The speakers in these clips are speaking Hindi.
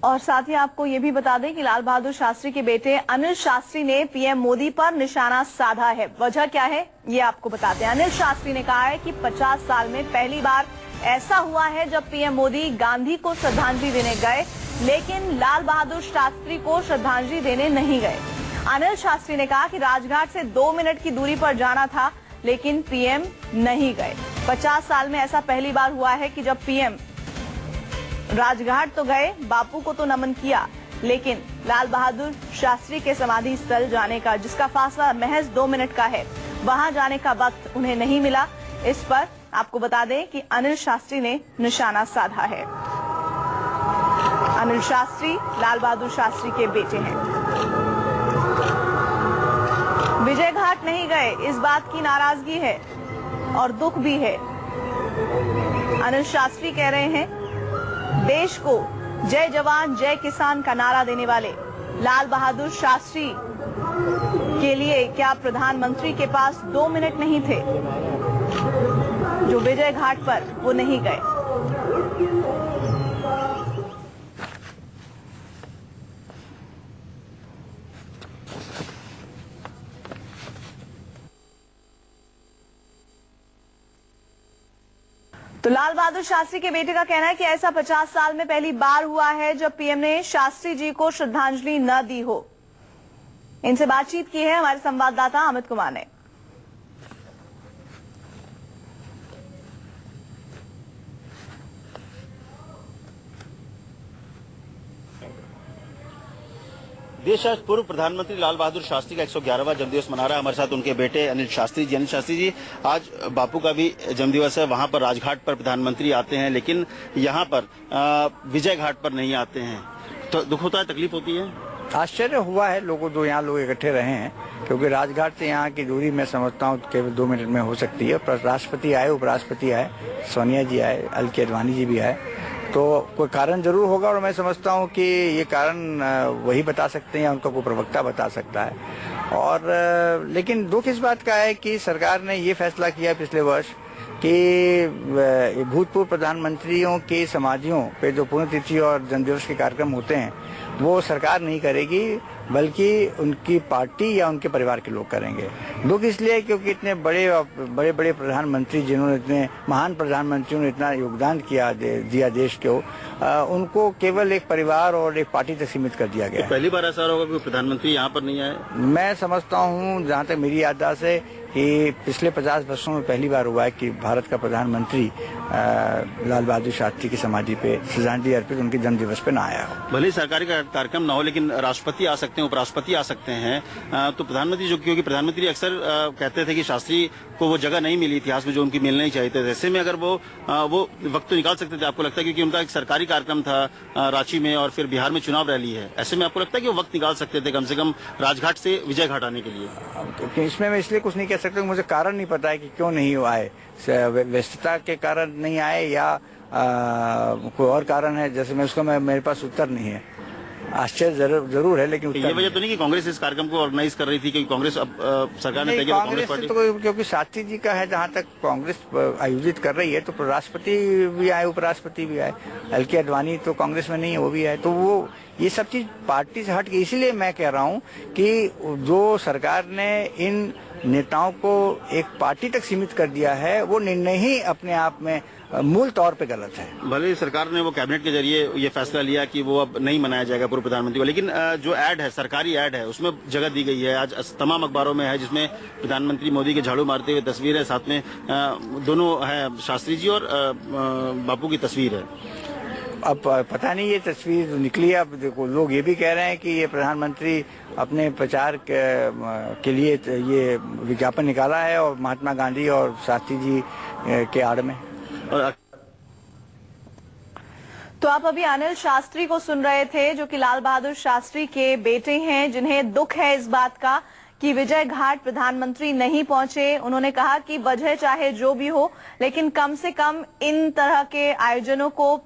और साथ ही आपको ये भी बता दें कि लाल बहादुर शास्त्री के बेटे अनिल शास्त्री ने पीएम मोदी पर निशाना साधा है। वजह क्या है ये आपको बताते हैं। अनिल शास्त्री ने कहा है कि 50 साल में पहली बार ऐसा हुआ है जब पीएम मोदी गांधी को श्रद्धांजलि देने गए, लेकिन लाल बहादुर शास्त्री को श्रद्धांजलि देने नहीं गए। अनिल शास्त्री ने कहा कि राजघाट से 2 मिनट की दूरी पर जाना था, लेकिन पीएम नहीं गए। 50 साल में ऐसा पहली बार हुआ है कि जब पीएम राजघाट तो गए, बापू को तो नमन किया, लेकिन लाल बहादुर शास्त्री के समाधि स्थल जाने का, जिसका फासला महज 2 मिनट का है, वहां जाने का वक्त उन्हें नहीं मिला। इस पर आपको बता दें कि अनिल शास्त्री ने निशाना साधा है। अनिल शास्त्री लाल बहादुर शास्त्री के बेटे हैं। विजय घाट नहीं गए, इस बात की नाराजगी है और दुख भी है। अनिल शास्त्री कह रहे हैं, देश को जय जवान जय किसान का नारा देने वाले लाल बहादुर शास्त्री के लिए क्या प्रधानमंत्री के पास 2 मिनट नहीं थे जो विजय घाट पर वो नहीं गए। तो लाल बहादुर शास्त्री के बेटे का कहना है कि ऐसा 50 साल में पहली बार हुआ है जब पीएम ने शास्त्री जी को श्रद्धांजलि न दी हो। इनसे बातचीत की है हमारे संवाददाता अमित कुमार ने। देश आज पूर्व प्रधानमंत्री लाल बहादुर शास्त्री का 111वां जन्मदिवस मना रहा है। हमारे साथ उनके बेटे अनिल शास्त्री जी। अनिल शास्त्री जी, आज बापू का भी जन्मदिवस है, वहां पर राजघाट पर प्रधानमंत्री आते हैं, लेकिन यहां पर विजय घाट पर नहीं आते हैं, तो दुख होता है, तकलीफ होती है? आश्चर्य हुआ है लोगों, जो यहाँ लोग इकट्ठे रहे हैं, क्योंकि राजघाट से यहाँ की दूरी मैं समझता हूँ केवल 2 मिनट में हो सकती है। राष्ट्रपति आए, उपराष्ट्रपति आए, सोनिया जी आए, एल.के. आडवाणी जी भी आए, तो कोई कारण जरूर होगा और मैं समझता हूं कि ये कारण वही बता सकते हैं या उनका कोई प्रवक्ता बता सकता है। और लेकिन दुख इस बात का है कि सरकार ने ये फैसला किया पिछले वर्ष कि भूतपूर्व प्रधानमंत्रियों के समाधियों पे जो पुण्यतिथि और जन्मदिवस के कार्यक्रम होते हैं वो सरकार नहीं करेगी, बल्कि उनकी पार्टी या उनके परिवार के लोग करेंगे। दुख इसलिए क्योंकि इतने बड़े प्रधानमंत्री, जिन्होंने इतने महान प्रधानमंत्रियों ने इतना योगदान दिया देश को, उनको केवल एक परिवार और एक पार्टी तक सीमित कर दिया गया। तो पहली बार ऐसा होगा कि प्रधानमंत्री यहाँ पर नहीं आए? मैं समझता हूँ, जहाँ तक मेरी याददाश्त है, कि पिछले 50 वर्षों में पहली बार हुआ है कि भारत का प्रधानमंत्री लाल बहादुर शास्त्री की समाधि पे श्रद्धांजलि अर्पित उनके जन्मदिवस पे ना आया हो। भले सरकारी कार्यक्रम ना हो, लेकिन राष्ट्रपति आ सकते हैं, उपराष्ट्रपति आ सकते हैं, तो प्रधानमंत्री जो, क्योंकि प्रधानमंत्री अक्सर कहते थे कि शास्त्री को वो जगह नहीं मिली इतिहास में जो उनकी मिलना ही चाहिए थे। ऐसे में अगर वो वक्त तो निकाल सकते थे, आपको लगता है, क्योंकि उनका एक सरकारी कार्यक्रम था रांची में और फिर बिहार में चुनाव रैली है, ऐसे में आपको लगता है कि वो वक्त निकाल सकते थे कम से कम राजघाट से विजय घाट आने के लिए? इसमें मैं इसलिए कुछ नहीं कह सकता, मुझे कारण नहीं पता है कि क्यों नहीं आए, व्यस्तता के कारण नहीं आए या कोई और कारण है, जैसे मैं उसका मेरे पास उत्तर नहीं है। आश्चर्य जरूर है, लेकिन ये वजह तो नहीं कि कांग्रेस इस कार्यक्रम को ऑर्गेनाइज कर रही थी, क्योंकि कांग्रेस अब सरकार ने कांग्रेस तो क्योंकि शास्त्री जी का है, जहाँ तक कांग्रेस आयोजित कर रही है, तो राष्ट्रपति भी आए, उपराष्ट्रपति भी आए, एल.के. आडवाणी तो कांग्रेस में नहीं है, वो भी आए, तो वो ये सब चीज पार्टी से हट के, इसीलिए मैं कह रहा हूँ कि जो सरकार ने इन नेताओं को एक पार्टी तक सीमित कर दिया है, वो निर्णय ही अपने आप में मूल तौर पे गलत है। भले सरकार ने वो कैबिनेट के जरिए ये फैसला लिया कि वो अब नहीं मनाया जाएगा पूर्व प्रधानमंत्री को, लेकिन जो एड है, सरकारी एड है, उसमें जगह दी गई है, आज तमाम अखबारों में है, जिसमें प्रधानमंत्री मोदी के झाड़ू मारते हुए तस्वीर है, साथ में दोनों है, शास्त्री जी और बापू की तस्वीर है। अब पता नहीं ये तस्वीर निकली है, अब देखो लोग ये भी कह रहे हैं कि ये प्रधानमंत्री अपने प्रचार के लिए ये विज्ञापन निकाला है और महात्मा गांधी और शास्त्री जी के आड़ में। तो आप अभी अनिल शास्त्री को सुन रहे थे, जो कि लाल बहादुर शास्त्री के बेटे हैं, जिन्हें दुख है इस बात का कि विजय घाट प्रधानमंत्री नहीं पहुंचे। उन्होंने कहा कि वजह चाहे जो भी हो, लेकिन कम से कम इन तरह के आयोजनों को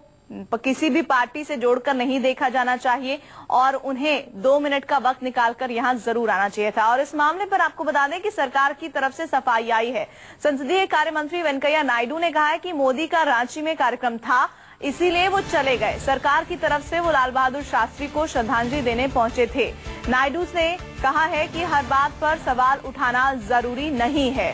किसी भी पार्टी से जोड़कर नहीं देखा जाना चाहिए और उन्हें 2 मिनट का वक्त निकालकर यहां जरूर आना चाहिए था। और इस मामले पर आपको बता दें कि सरकार की तरफ से सफाई आई है। संसदीय कार्य मंत्री वेंकैया नायडू ने कहा है कि मोदी का रांची में कार्यक्रम था, इसीलिए वो चले गए। सरकार की तरफ से वो लाल बहादुर शास्त्री को श्रद्धांजलि देने पहुंचे थे। नायडू ने कहा है कि हर बात पर सवाल उठाना जरूरी नहीं है।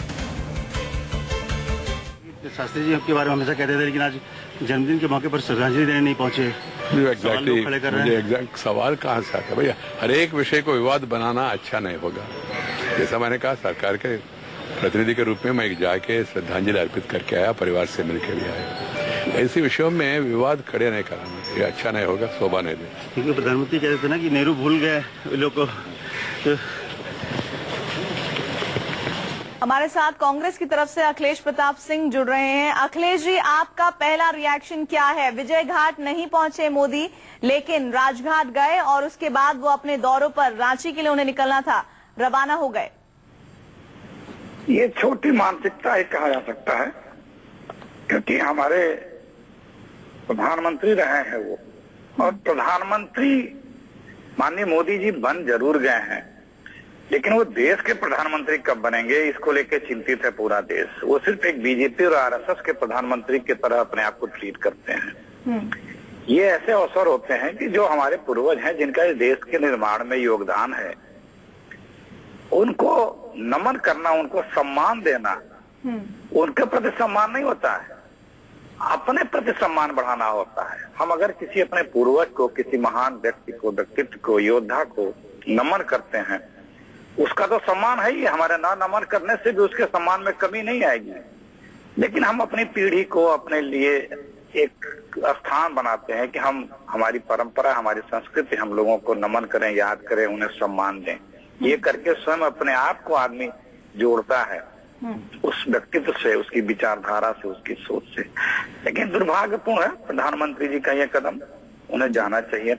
शास्त्री जी के बारे में हमेशा कहते थे, लेकिन आज जन्मदिन के मौके पर श्रद्धांजलि देने नहीं पहुंचे। एग्जैक्टली खड़े कर रहे मुझे हैं। एग्जैक्ट सवाल कहाँ से आता है भैया? हर एक विषय को विवाद बनाना अच्छा नहीं होगा। जैसा मैंने कहा, सरकार के प्रतिनिधि के रूप में मैं जाके श्रद्धांजलि अर्पित करके आया, परिवार से मिलकर भी आया। ऐसे विषयों में विवाद खड़े नहीं कराना, ये अच्छा नहीं होगा, शोभा नहीं दे। क्योंकि प्रधानमंत्री कहते थे ना कि नेहरू भूल गए लोग को। तो हमारे साथ कांग्रेस की तरफ से अखिलेश प्रताप सिंह जुड़ रहे हैं। अखिलेश जी, आपका पहला रिएक्शन क्या है? विजय घाट नहीं पहुंचे मोदी, लेकिन राजघाट गए और उसके बाद वो अपने दौरों पर, रांची के लिए उन्हें निकलना था, रवाना हो गए। ये छोटी मानसिकता ही कहा जा सकता है, क्योंकि हमारे प्रधानमंत्री रहे हैं वो, और प्रधानमंत्री माननीय मोदी जी बन जरूर गए हैं, लेकिन वो देश के प्रधानमंत्री कब बनेंगे इसको लेकर चिंतित है पूरा देश। वो सिर्फ एक बीजेपी और आरएसएस के प्रधानमंत्री की तरह अपने आप को ट्रीट करते हैं। ये ऐसे अवसर होते हैं कि जो हमारे पूर्वज हैं, जिनका इस देश के निर्माण में योगदान है, उनको नमन करना, उनको सम्मान देना, उनके प्रति सम्मान नहीं होता है, अपने प्रति सम्मान बढ़ाना होता है। हम अगर किसी अपने पूर्वज को, किसी महान व्यक्ति को, व्यक्तित्व को, योद्धा को नमन करते हैं, उसका तो सम्मान है ही। हमारे ना नमन करने से भी उसके सम्मान में कमी नहीं आएगी। लेकिन हम अपनी पीढ़ी को अपने लिए एक स्थान बनाते हैं कि हम, हमारी परंपरा, हमारी संस्कृति, हम लोगों को नमन करें, याद करें, उन्हें सम्मान दें। ये करके स्वयं अपने आप को आदमी जोड़ता है उस व्यक्तित्व से, उसकी विचारधारा से, उसकी सोच से। लेकिन दुर्भाग्यपूर्ण है प्रधानमंत्री जी का ये कदम, उन्हें जाना चाहिए।